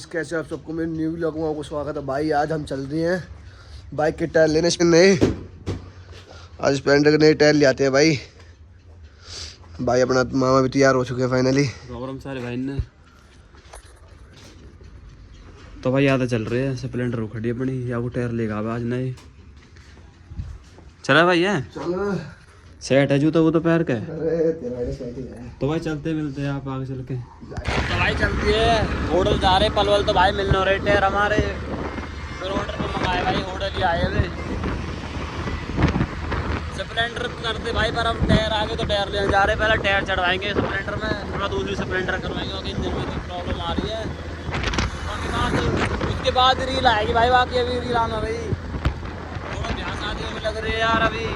कैसे आप सबको मेरे न्यू व्लॉग में आपको स्वागत है भाई। आज हम चल रहे हैं बाइक के टायर लेने नए। आज स्प्लेंडर के नए टायर ले आते हैं भाई। भाई अपना मामा भी तैयार हो चुके हैं फाइनली। प्रोग्राम सारे भाई ने तो भाई याद चल रहे हैं स्प्लेंडर खड़ी अपनी या वो टायर लेगा आज नए। चला भाई है चलो सेट है जूता वो तो पैर का है। अरे तेरा सेट ही है। तो भाई चलते मिलते हैं आप आगे चल के। तो भाई चलती है होटल जा रहे पलवल। तो भाई मिलने रहे टायर हमारे फिर ऑर्डर पे मंगाए भाई होटल ही आए हुए स्प्लेंडर करते भाई। पर हम टायर आगे तो टायर लेने जा रहे हैं। पहले टायर चढ़वाएंगे स्प्लेंडर में थोड़ा दूसरी स्प्लेंडर करवाएंगे क्योंकि इंजन में तो प्रॉब्लम आ रही है। उसके बाद रील आएगी भाई। बाकी अभी रील आना भाई थोड़ा ब्याह शादियों में लग रही है यार अभी।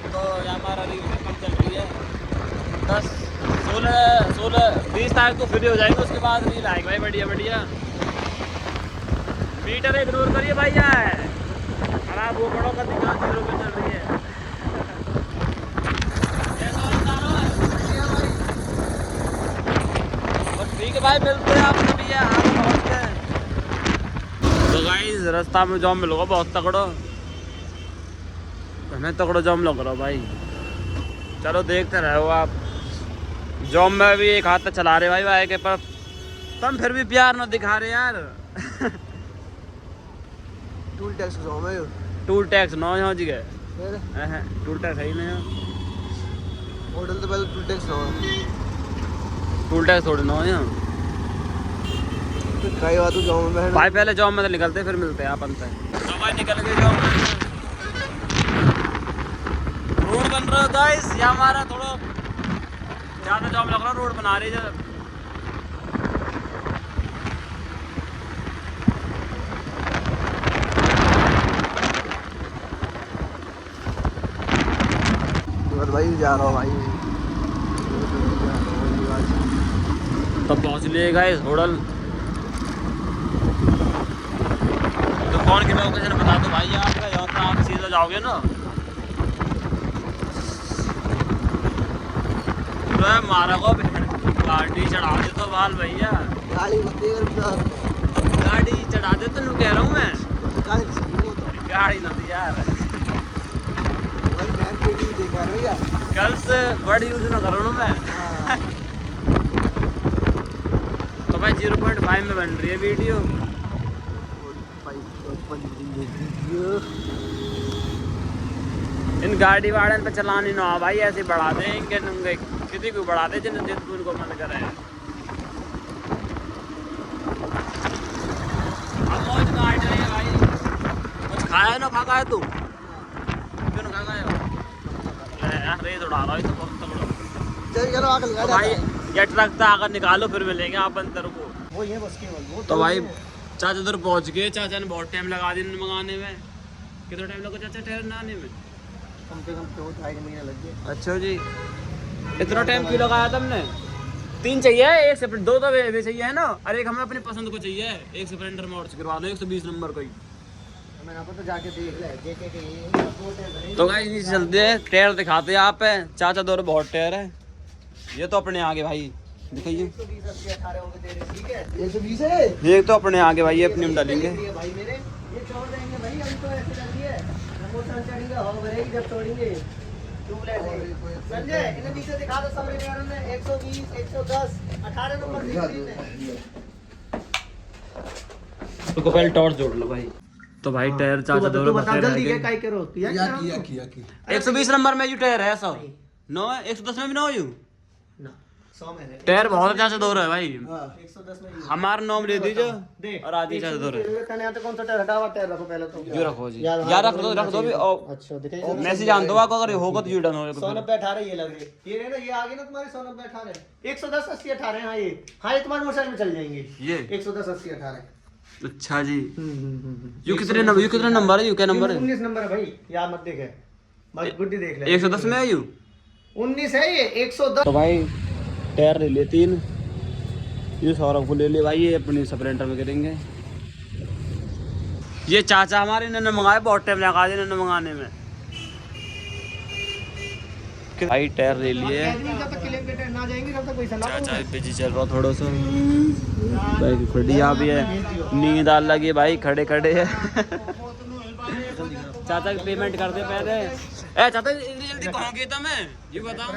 तो हमारा रील कम चल रही है 10 16 20 तारीख को फ्री हो जाएंगे। उसके बाद रील आएगी भाई बढ़िया बढ़िया। मीटर इग्नोर करिए भाई यार खराब वो बड़ों का दिक्कत 0 पे चल रही है। ठीक है भाई मिलते हैं आप सभी पहुँचते हैं। तो गाइस रास्ता में जाम मिलोगा बहुत तगड़ो। हमें तगड़ो जाम लग रहा भाई। चलो देखते रहो आप। जॉम में भी एक हाथ तक चला रहे भाई भाई के पर तुम फिर भी प्यार न दिखा रहे यार। टूल टैक्स जॉम है। टूल टैक्स नो यहाँ जी गए फिर टूल टैक्स है ही नहीं। होटल तो पहले टूल टैक्स ना टूल टैक्स थोड़ी ना यहाँ फिर कई बात जॉम में भाई। पहले जॉम में तो निकलते फिर मिलते हैं अपन से। तो भाई निकल गए जॉम में। रोड बन रहा है गाइस यहाँ हमारा थोड़ा ज़्यादा जॉम लग रहा है। रोड बना रही है भाई। जा रहा हूँ भाई। तो पहुँच लिए गाइस होटल। तो कौन की लोकेशन बता दो भाई आपका। यहाँ पर आप सीधा जाओगे ना तो मारा को गाड़ी चढ़ा दे तो बाल भैया। गाड़ी चढ़ा दे तो कह रहा हूँ मैं। गाड़ी ना दी यार कल से बड़ी यूज ना करो ना मैं। तो भाई 0.5 में बन रही है वीडियो। इन गाड़ी वाड़े पे चलानी ना भाई ऐसे बढ़ा दे इनके नंगे किसी को बढ़ा दे जिन उनको मन करे। अब मौज काट रही है भाई। कुछ खाया ना खा है तू क्यों ना खा है यार। रेत उड़ा रहा है तो बहुत तगड़ा। तो भाई ये ट्रक था आकर निकालो फिर मिलेंगे आप अंदर को। वो ये बस केवल तो भाई चाचा उधर पहुंच गए। चाचा ने बहुत टाइम लगा दिया मंगाने में। कितना टाइम लगा चाचा टायर आने में? कम से कम 2-2.5 महीने लग गए। अच्छा जी इतना टाइम क्यों लगाया तुमने? 3 चाहिए एक से 2 तो वे चाहिए है ना। अरे एक हमें अपनी पसंद को चाहिए। एक स्प्लेंडर में और करवा लो 120 नंबर को ही। मैं यहाँ पर तो जाके देख ले। तो गाइस नीचे चलते हैं टायर दिखाते हैं आप। चाचा दौर बहुत टायर है। ये तो अपने आगे भाई दिखाइए 120 है। ये तो अपने आगे भाई ये अपनी में डालेंगे। भाई मेरे ये छोड़ देंगे भाई। अभी तो ऐसे लग रही है प्रमोशन चढ़ेगा हो भरेगी जब छोड़ेंगे संजय। इन्हें नीचे दिखा दो सब में 120 110 18 नंबर तो पहले टॉर्च जोड़ लो भाई। तो भाई टायर चाचा दौर बता जल्दी क्या काय करो किया 120 नंबर में जो टायर है सब 9 110 में भी 9 यू ना 100 में है। टायर बहुत अच्छा से दौर है भाई। 110 में हमारा नाम ले दीजिए और आदि चाचा दौर है। यहाँ तो कौन सा टायर हटावा टायर रखो पहले तो। जो रखो जी यार रख दो भी। अच्छा दिखाइए मैसेज आन दो आपको अगर होगा तो यूडन हो 190 18 ये लग रही है। ये ना ये आगे ना तुम्हारे 190 18 110 80 18 हाँ ये तुम्हारे मोटरसाइकिल में चल जाएंगे ये 110 80 18। अच्छा जी यू कितने नंबर है? यू क्या नंबर है? 19 नंबर है भाई। यार मत देखे भाई गुड्डी देख ले। 110 में है यू 19 है ये 110। तो भाई टायर ले लिए 3। ये सौरभ को ले ले भाई। ये अपनी स्प्लेंडर में करेंगे। ये चाचा हमारे इन्होंने मंगाए बहुत टाइम लगा दिया इन्होंने मंगाने में। भाई टायर ले लिए, चाचा बिजी चल रहा थोड़ा सा, बाइक खड़ी भी है, नींद आ लगी भाई, खड़े खड़े है। चाचा की पेमेंट कर दे पहले। ए चाचा इतनी जल्दी कहाँ गया था मैं, ये बताओ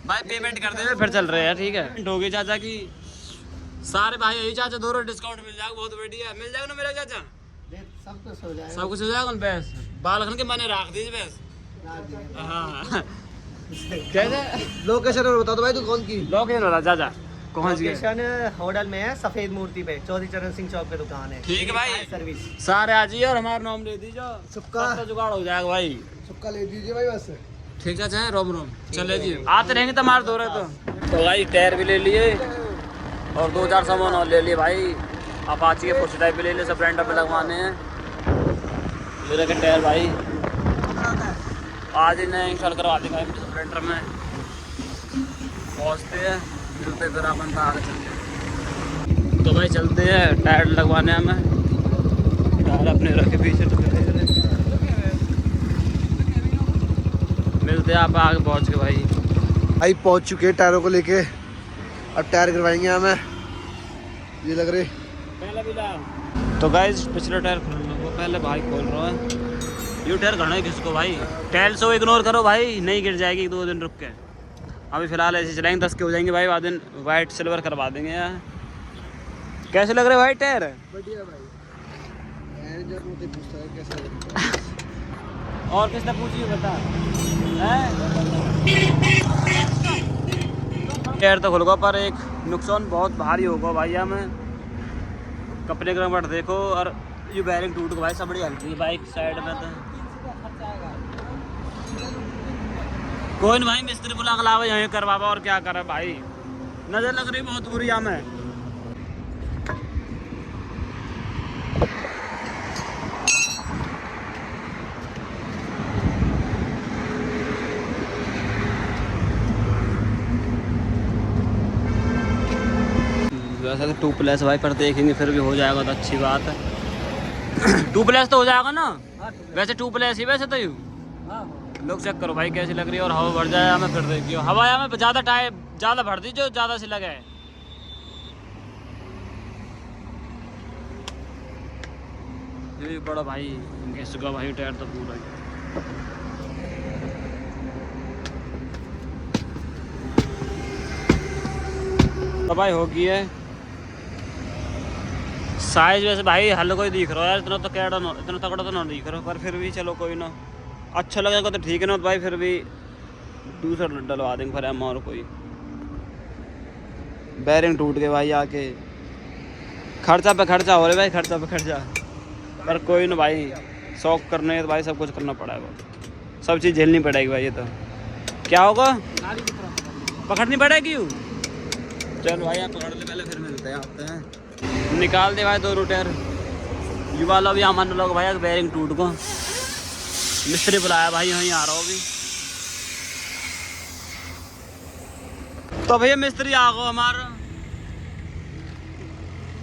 भाई, पेमेंट कर दे फिर चल रहे हैं, ठीक है। हो गई चाचा की, सारे भाई यही चाचा, दोनों डिस्काउंट मिल जाएगा, बहुत बढ़िया मिल जाएगा ना मेरा चाचा, सब कुछ हो जाएगा। भैंस बाल खन के मैंने रख दीजिए भैंस। हाँ कैसे लोकेशन और बता दो भाई, दुकान की लोकेशन वाला चाचा कौन सी लोकेशन होटल में है, सफेद मूर्ति पे, चौधरी चरण सिंह चौक पे दुकान है। ठीक है भाई, सर्विस सारे आ जाइए और हमारा नाम ले दीजिए, सुक्का जुगाड़ हो जाएगा भाई। सुक्का ले दीजिए भाई बस। ठीक है, रोम रोम चले जी, आते रहेंगे तो मार दो रहे तो भाई टायर भी ले लिए और 2-4 सामान और ले लिए भाई, अपाची के फुट टाइप भी ले लिए, स्प्लेंडर पे लगवाने हैं। ये रखे टायर भाई, आज इन्हें इंस्टॉल करवा देंगे स्प्लेंडर में, पहुँचते हैं, मिलते फिर अपन आगे चलते। तो भाई चलते हैं टायर लगवाने हमें, टायर अपने रखे पीछे, मिलते हैं आप आगे पहुँच के भाई। भाई पहुंच चुके हैं टायरों को लेके, अब टायर करवाएंगे हमें, ये लग रहे तो गाइस पिछले टायर खोल लो, पहले भाई खोल रहा है, ये टायर घना है किसको भाई, टायर से इग्नोर करो भाई, नहीं गिर जाएगी 2 दिन रुक के। अभी फिलहाल ऐसे चलाएंगे, 10 के हो जाएंगे भाई, बाद दिन वाइट सिल्वर करवा देंगे यार। कैसे लग रहे भाई टायर? बढ़िया भाई, मैनेजर मुझे पूछता है कैसा लग रहा है। और किसने पूछी बता, टायर तो खुल गया, पर एक नुकसान बहुत भारी होगा भाई हमें, कपड़े का नंबर देखो, और ये बैरिंग टूट गया भाई, सब बड़ी हल्की है बाइक साइड में। तो कोई नहीं भाई, मिस्त्री बुला के लाओ, यहीं करवावा, और क्या करे भाई, नजर लग रही बहुत बुरी हमें। वैसे तो 2+ भाई पर देखेंगे, फिर भी हो जाएगा तो अच्छी बात है। 2+ तो हो जाएगा ना, वैसे 2+ ही वैसे तो यूँ लोग चेक करो भाई कैसी लग रही है, और हवा भर जाए हमें फिर देखियो, हवा हमें ज़्यादा टाइम ज़्यादा भर दी जो ज़्यादा सी लगे। ये बड़ा भाई घिस गया भाई टायर तो पूरा ही। तो भाई हो गई है साइज, वैसे भाई हल्का ही दिख रहा है यार, इतना तो कैडा ना, इतना तगड़ा तो ना दिख रहा, पर फिर भी चलो कोई ना, अच्छा लगेगा तो ठीक है ना, तो भाई फिर भी दूसरा डलवा देंगे फिर और कोई। बैरिंग टूट गए भाई आके, खर्चा पे खर्चा हो रहा है भाई, खर्चा पे खर्चा, पर कोई ना भाई, शौक करने तो भाई सब कुछ करना पड़ेगा, सब चीज़ झेलनी पड़ेगी भाई। ये तो क्या होगा, पकड़नी पड़ेगी। चलो भाई आप पकड़ ले पहले, फिर मिलते हैं, आते हैं। निकाल दे भाई 2 टायर, ये वाला भी मान लो भाई, बैरिंग टूट को, मिस्त्री बुलाया भाई, यहीं आ रहा हो अभी। तो भैया मिस्त्री आ गो हमारा,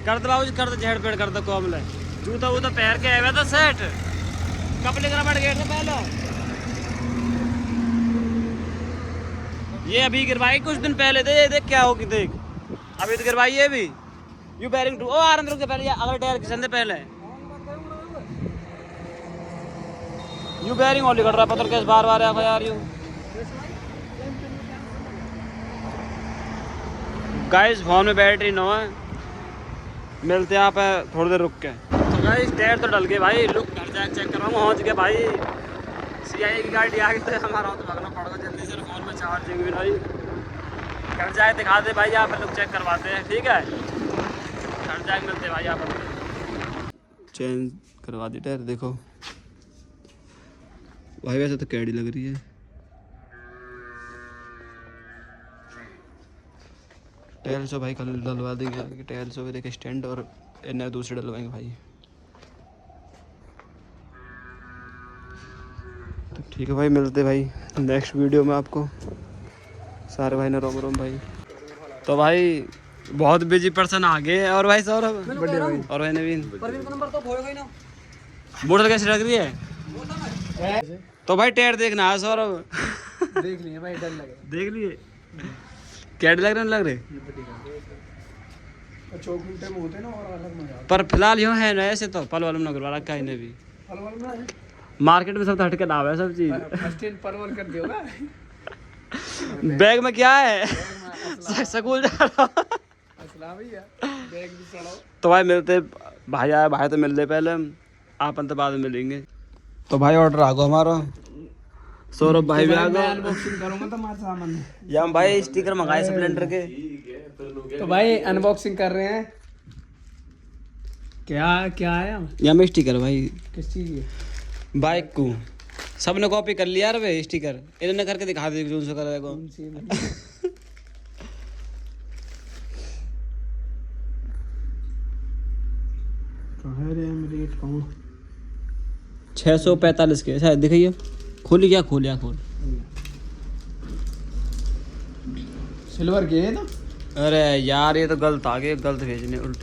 कर दो बाबू, कर दो झेड़ पेड़ कर दो, कॉम ले जूता वूता पहन के आया था सेट, कपड़े का बढ़ गए थे पहले, ये अभी गिरवाई कुछ दिन पहले थे, ये देख क्या होगी, देख अभी तो गिरवाई है भी, यू बैरिंग टू, ओ आराम रुक पहले, अगले टायर किसने पहले यू बैरिंग और निकल रहा है, पता कैसे बार बार आया यार यू। गाइस फोन में बैटरी नो है, मिलते हैं आप थोड़ी देर रुक के। तो गाइस टायर तो डल गए भाई, लुक घर जाके चेक करवाऊँ, पहुँच गए भाई, CI की गाड़ी आ गई, तो हमारा तो भागना पड़ेगा जल्दी से, फोन में चार्जिंग भी नहीं, घर जाए दिखा दे भाई, आप लोग चेक करवाते हैं, ठीक है, घर जाके मिलते भाई, आप चेंज करवा दी टायर, देखो भाई वैसे तो कैडी लग रही है, टायर सो भाई कल डलवा देंगे, टायर सो भी देखे स्टैंड, और इन्हें दूसरे डलवाएंगे भाई। तो ठीक है भाई, मिलते भाई नेक्स्ट वीडियो में आपको, सारे भाई ने रोम रोम भाई। तो भाई बहुत बिजी पर्सन आ गए, और भाई सौरभ और भाई नवीन, मोटर कैसी लग रही है? तो भाई टायर देखना है सौरभ। देख लिए भाई, डर लगे। देख लिए क्या लग रहे लग रहे। चौक में होते ना और अलग मजा। पर फिलहाल यूँ है ना ऐसे तो पल वालम नगर वाला कहीं ने भी पलवल में मार्केट में सब तो हटके लाभ है सब चीज। फर्स्ट इन पलवल कर दियोगा। बैग में क्या है? स्कूल जा रहा हूं। असला भैया बैग भी चढ़ाओ। तो भाई मिलते भाई आया भाई तो मिलते पहले आप तो बाद में मिलेंगे। तो भाई ऑर्डर आ गो हमारा। सौरभ भाई भी आ गए। अनबॉक्सिंग करूंगा तो मार सामान है। या हम भाई स्टिकर मंगाए स्प्लेंडर के। तो भाई अनबॉक्सिंग कर रहे हैं। क्या क्या आया? या में स्टिकर भाई किस चीज की? बाइक को सबने कॉपी कर लिया यार वे स्टिकर। इन्होंने करके दिखा दे जो उनसे कर देखो। कहाँ रे रेट कौन? 645 के शायद दिखाइए। खोली क्या खोलिया खोल। सिल्वर के है ना? अरे यार ये तो गलत आ गए गलत भेजने उल्टे।